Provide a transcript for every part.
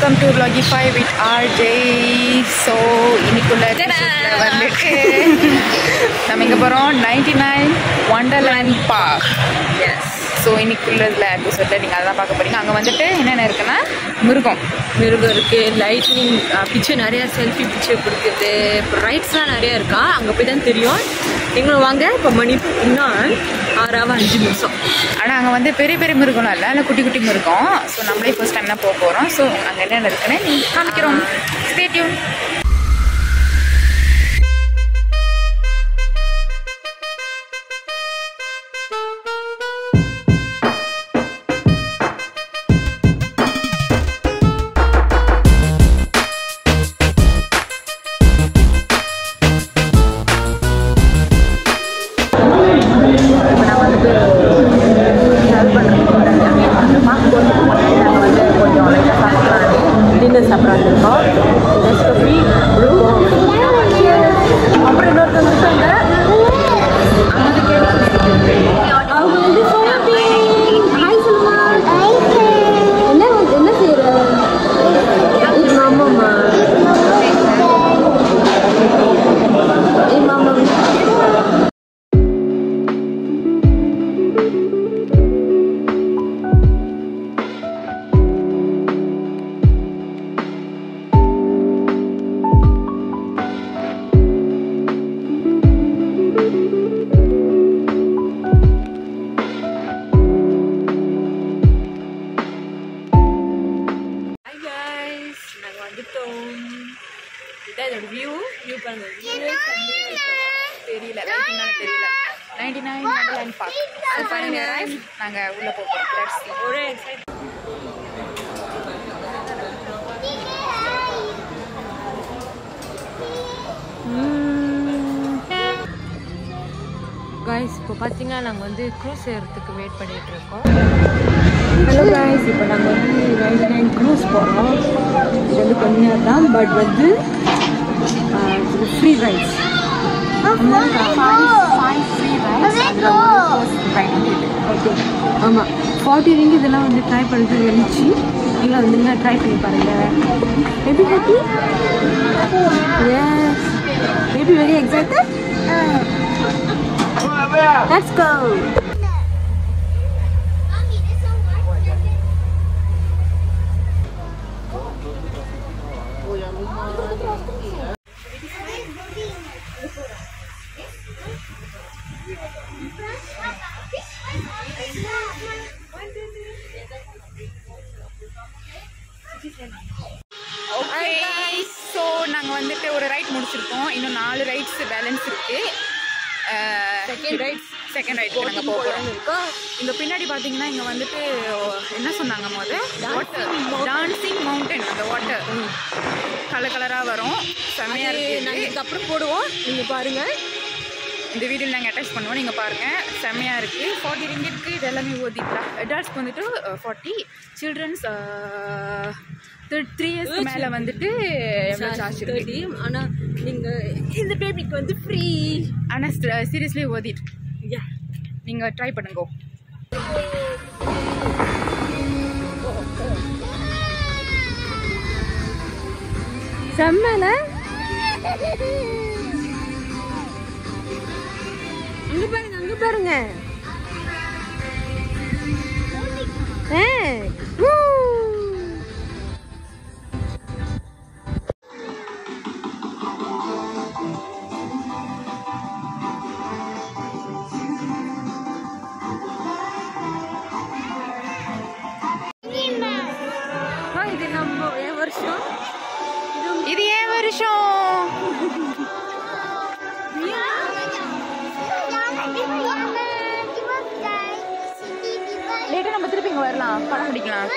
Welcome to Vlogify with RJ. So இன்னைக்குள்ள எபிசோட்ல வந்துட்டு நம்ம இங்க போறோம் 99 Wonderland Park. Yes. ஸோ இன்னைக்குள்ள எபிசோட்ல நீங்கள் அதெல்லாம் பார்க்க போறீங்க. அங்கே வந்துட்டு என்னென்ன இருக்குன்னா மிருகம் இருக்குது, லைட்னிங் பிக்சர், நிறையா செல்ஃபி பிக்சர் கொடுக்குறது, இப்போ ரைட்ஸ்லாம் நிறையா இருக்கா. அங்கே போய் தான் தெரியும். நீங்களும் வாங்க. இப்போ மணி இன்னும் 6:05. ஆனால் அங்கே வந்து பெரிய பெரிய மிருகம்லாம் இல்லை, இல்லை குட்டி குட்டி மிருகம். ஸோ நம்மளே ஃபர்ஸ்ட் டைம் தான் போக போகிறோம். ஸோ அங்கே என்னென்ன இருக்குன்னு காமிக்கிறோம். Stay tune. தெரியல, தெரியல. 99 Wonderland Park. நாங்கள் உள்ளே போகிறோம். காய்ஸ், இப்போ பார்த்தீங்கன்னா நாங்கள் வந்து க்ரூஸ் ஏறதுக்கு வெயிட் பண்ணிகிட்டு இருக்கோம். ஹலோ காய்ஸ், இப்போ நாங்கள் வந்து 99 க்ரூஸ் போகிறோம். இது வந்து கொஞ்ச நேரம் தான், பட் வந்து ஃப்ரீ ரைட்ஸ். ஓகே, ஆமாம், 40 ரிங்கு இதெல்லாம் வந்து ட்ரை பண்ணுறது வெளிச்சு. நீங்கள் வந்து என்ன ட்ரை பண்ணி பாருங்கள். எப்படி happy? Yes, baby very excited. Let's go. Okay, so நாங்கள் வந்துட்டு ஒரு ரைட் முடிச்சிருக்கோம். இன்னும் 4 ரைட்ஸ் பேலன்ஸ் இருக்குது. செகண்ட் ரைட்டுக்கு நாங்கள் போகிறோம் இருக்கோம். இங்கே பின்னாடி பார்த்தீங்கன்னா இங்கே வந்துட்டு என்ன சொன்னாங்க வாட்டர் டான்சிங் மவுண்டன். அந்த வாட்டர் கலராக வரும், செம்மையாக இருக்குது. நாங்கள் இதுக்கப்புறம் போடுவோம், நீங்கள் பாருங்கள். இந்த வீடியோவில் நாங்கள் அட்டாச் பண்ணுவோம், நீங்கள் பாருங்கள். செம்மையாக இருக்குது. 40 ரிங்கிட்க்கு இது எல்லாமே ஓதிக்கலாம். அடல்ட்ஸ்க்கு வந்துட்டு 40, சில்ட்ரன்ஸ் 3 இயர்ஸ்க்கு மேலே வந்துட்டு எவ்வளோ சார்ஜ் இருக்குது. ஆனால் நீங்கள் இந்த பேபிக்கு வந்து ஃப்ரீ. ஆனால் சீரியஸ்லி ஓதிட். நீங்கள் ட்ரை பண்ணுங்க. செம்மல அங்கே பாருங்க, அங்கே பாருங்க. இது நம்ம ஏன் வருஷம், இது ஏன் வருஷம். லேட்டா நம்ம திருப்பி இங்க வரலாம், படம் பிடிக்கலாம்.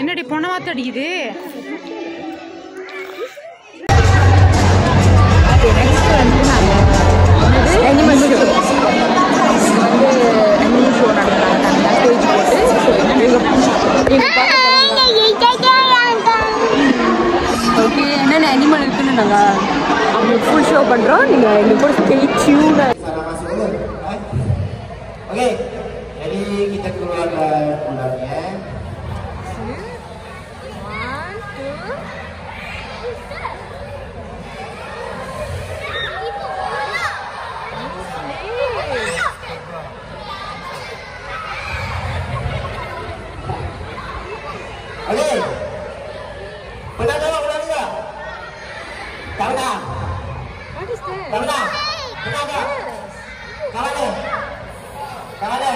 என்னடி பொணவாத்து அடிக்குது. அனிமல் இருக்குன்னு நாங்கள் அவங்களுக்கு ஃபுல் ஷோ பண்ணுறோம். நீங்கள் எங்கள் கூட stay tuned. Okey, jadi kita keluarkan ularnya. Okey. Pernah tengok ular ni tak? Tak pernah. What is that? Tak pernah. Pernah tak? Kat mana? Kat mana?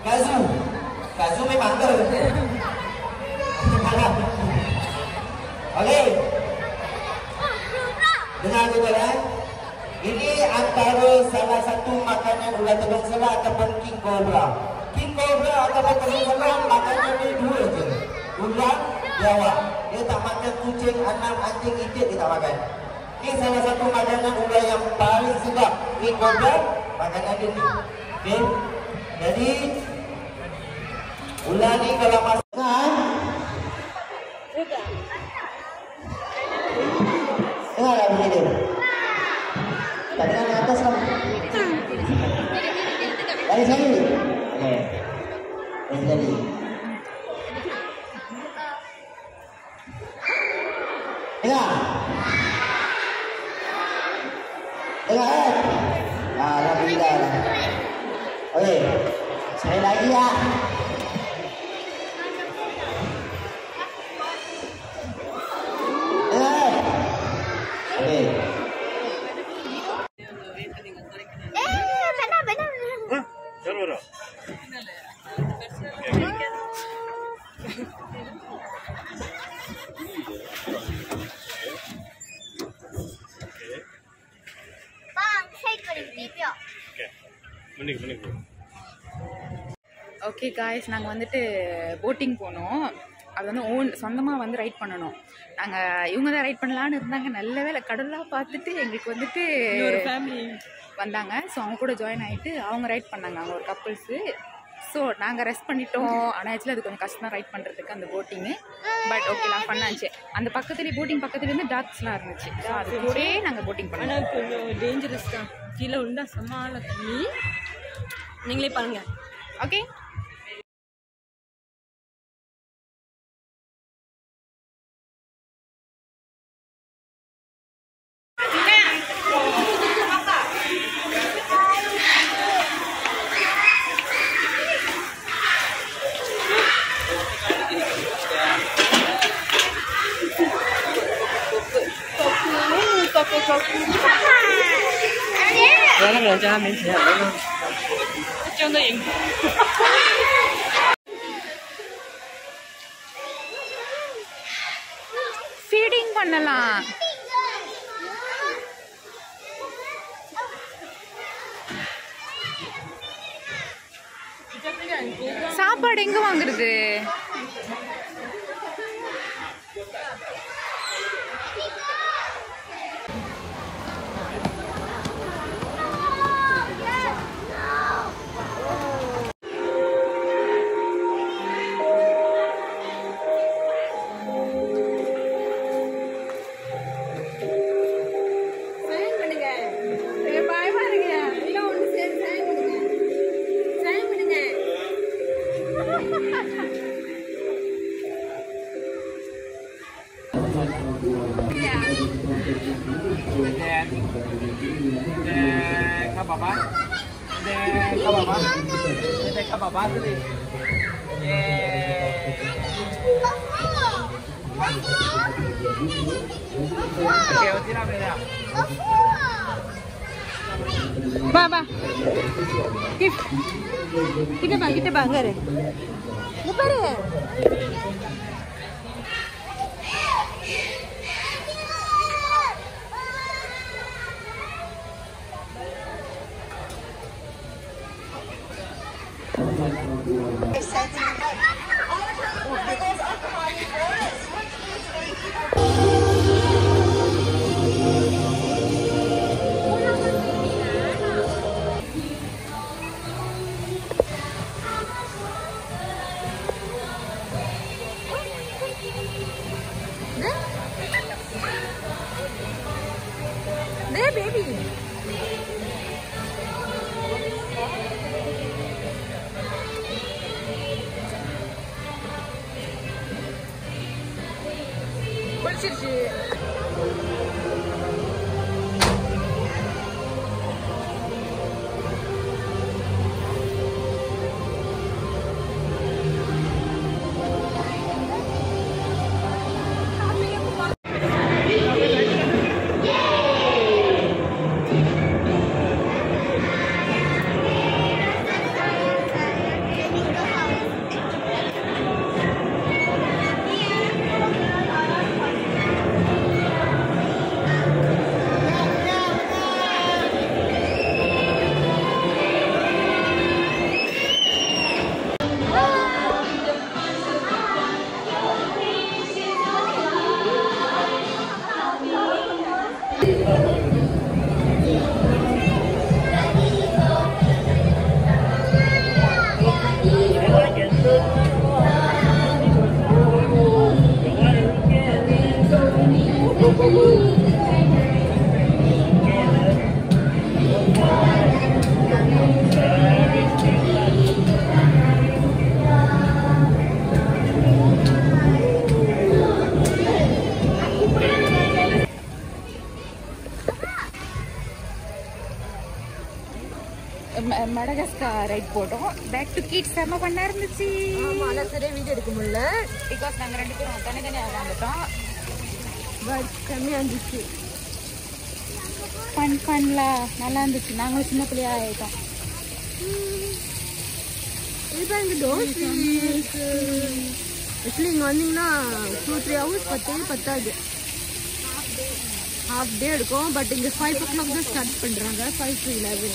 Kat zoo. Kat zoo memang ke? Okey. Dengar tuan-tuan. Ini antara salah satu makanan ular terbang selat ataupun king cobra. King cobra ataupun terbang selat makanan ni dua je. Ular, biawak. Dia tak makan kucing, anam, anjing, itik dia tak makan. Ini salah satu makanan ular yang paling sedap. King cobra, makanan dia ni. Okey. Jadi ular ni kalau masakan dengar tak bunyi dia? Tak dengar yang atas lah. Lari sekali. Okey. Lari sekali. Dengar. Dengar kan? Alhamdulillah. Okey. Sekali lagi ya. Dengar. Okey. Okay guys, நாங்கள் வந்துட்டு boating போனோம். அது வந்து சொந்தமாக வந்து right பண்ணணும். நாங்கள் இவங்க தான் ரைட் பண்ணலான்னு இருந்தாங்க. நல்ல வேலை கடலாக பார்த்துட்டு எங்களுக்கு வந்துட்டு ஒரு ஃபேமிலி வந்தாங்க. ஸோ அவங்க கூட ஜாயின் ஆகிட்டு அவங்க ரைட் பண்ணாங்க. அவங்க ஒரு கப்புள்ஸு. ஸோ நாங்கள் ரெஸ்ட் பண்ணிட்டோம். ஆனால் ஆக்சுவலி அது கொஞ்சம் கஷ்டம் தான் ரைட் பண்ணுறதுக்கு அந்த போட்டிங்கு. பட் ஓகேலாம் பண்ணாச்சு. அந்த பக்கத்துலேயே போட்டிங் பக்கத்துலேருந்து டாக்ஸ்லாம் இருந்துச்சு. ஸோ அது கூடயே நாங்கள் போட்டிங் பண்ணோம். ஆனால் கொஞ்சம் டேஞ்சரஸ் தான். கீழே உண்டா சமாள தண்ணி. நீங்களே பாருங்க. ஓகே. ஃபீடிங் பண்ணலாம். சாப்பாடு எங்க வாங்குறது? Baba, kita bangga deh. Lupa deh. baby. பிடிச்சிருச்சு. மடகாஸ்கர் ரைட் போட்டோம். பேக் டு கிட்ஸ் செம்ம பண்ணா இருந்துச்சு. ஆனால் சரியாக வீடியோ எடுக்க முடியல. பிகாஸ் நாங்கள் 2 பேரும் தனித்தனியாக வந்துட்டோம். பட் கம்மியாக இருந்துச்சு. ஃபன்ல நல்லா இருந்துச்சு. நாங்களும் சின்ன பிள்ளையா ஆகிட்டோம். இப்போ இங்கே டோஸ் ஆக்சுவலி இங்கே வந்தீங்கன்னா 2-3 hours பத்தாது. ஹாஃப் டே எடுக்கும். பட் இங்கே 5 o'clock தான் ஸ்டார்ட் பண்ணுறாங்க. 5 to 11.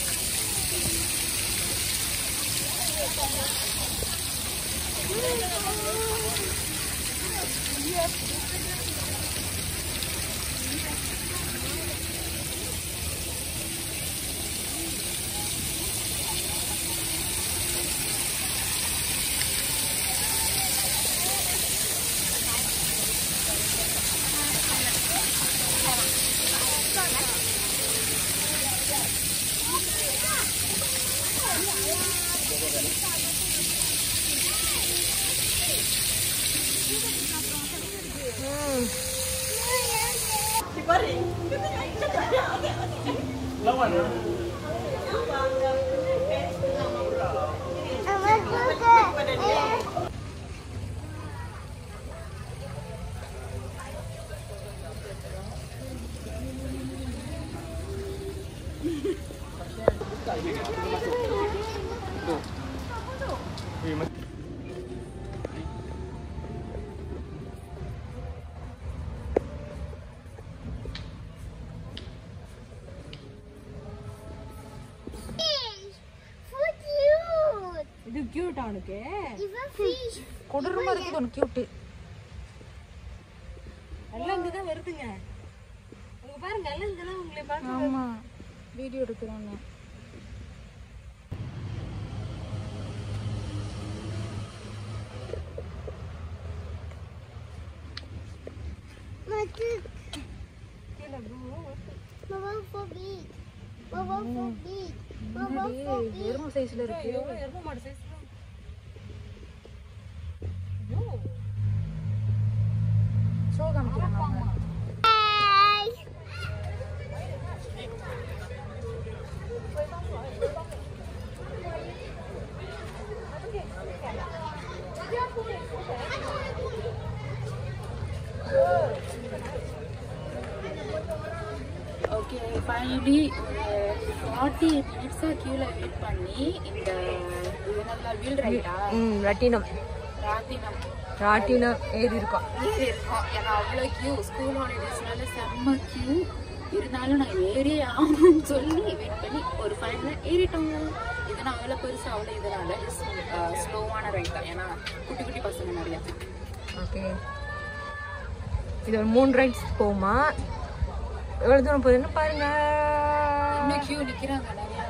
இது கியூட் அவனுக்கு. கொடூரமா இருக்குது ஒன்று கியூட்டு. எல்லாம் இங்கே தான் வருதுங்க. உங்க பாருங்க எல்லாம் இங்கே தான் உங்களை பார்த்து. ஆமாம், வீடியோ எடுக்கிறோன்னு. எருமை சைஸ்ல இருக்கு. எருமை மாடு சைஸ். ஷோ காமிக்கிறாங்க. ஓகே, ஃபைனலி 40 minutes கியூல வெயிட் பண்ணி இந்த வீல் ரைடா ராட்டினம் ஏறி இருக்கோம். ஏன்னா அவ்வளோ கியூ. ஸ்கூல் ஹாலிடேஸ்னால செம்ம கியூ. இருந்தாலும் நான் ஏறி ஆகணும்னு சொல்லி வெயிட் பண்ணி ஒரு ஃபைனல் ஏறிட்டோம். இதனா அவ்வளோ பெருசு அவ்வளோ இதனால ஸ்லோவான ரைட் தான். ஏன்னா குட்டி குட்டி பசங்க நிறையா. ஓகே, இது ஒரு 3 ரைட்ஸ் போகுமா? எவ்வளோ தூரம் போகுதுன்னு பாருங்க. இன்னும் கியூ நிற்கிறாங்க நிறையா.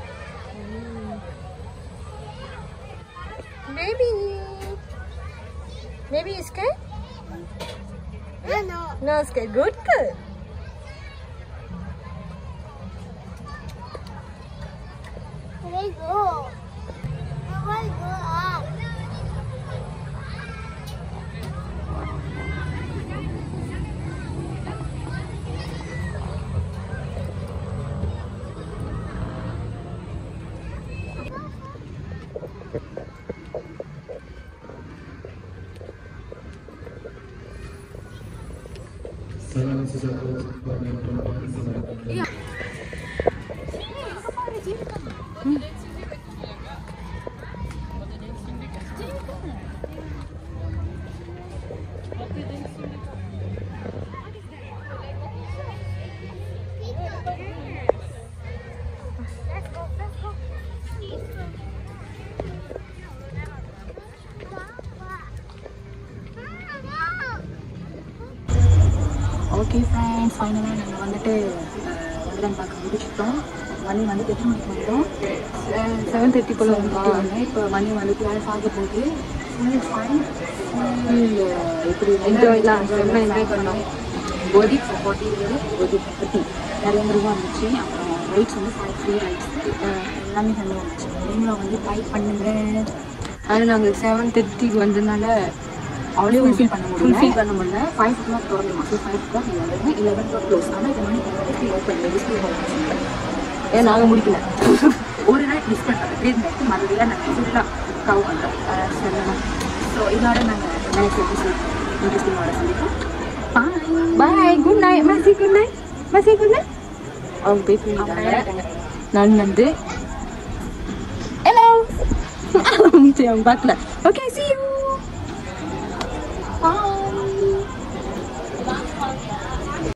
Maybe you scared? No scared. Good. Okay friends, ஃபைனலாக நாங்கள் வந்துட்டு வண்டர்லேண்ட் பார்க்க முடிச்சிட்டோம். மணி வந்துட்டு எத்தனை மணிக்கு வந்தோம்? 7:30 போல் வந்துட்டு. இப்போ மணி வந்து 12 ஆக போகுது. ஃபுல் ஃபைன், ஃபுல் எப்படி என்ஜாய் பண்ணோம். கோதி 40 நிறைய ரூபா இருந்துச்சு. அப்புறம் ரைட்ஸ் வந்து 5 ஃப்ரீ ரைட்ஸ் எல்லாமே நல்லா இருந்துச்சு. நீங்களும் வந்து ட்ரை பண்ணுங்க. ஆனால் நாங்கள் 7:30 வந்ததுனால அவ்வளோ ஃபுல்ஃபில் பண்ண முடியல. 5 o'clock தொடங்குமா? ஸோ 5 o'clock நீங்கள் வந்துடுங்க. 11 o'clock க்ளோஸ். ஆனால் இது மணி 11 ஓப்பன் டிஸ்பிளே ஓப்பன். ஏன் நாங்கள் முடிக்கல. ஒரு நாள் மிஸ் பண்ணுறோம். ட்ரீட்மெண்ட் மறுபடியும் நாங்கள் ஃபுல்லாக கவ் பண்ணுறோம். சொல்லலாம். ஸோ இதோட நாங்கள் நெக்ஸ்ட் எபிசோட் இன்ட்ரெஸ்டிங்கோட சந்திப்போம். பாய். குட் நைட் மசி. குட் நைட் மசி. Good night. அவங்க போய் பண்ணிட்டாங்க. நான் வந்து ஹலோ அவங்க பார்க்கல. Okay, see you.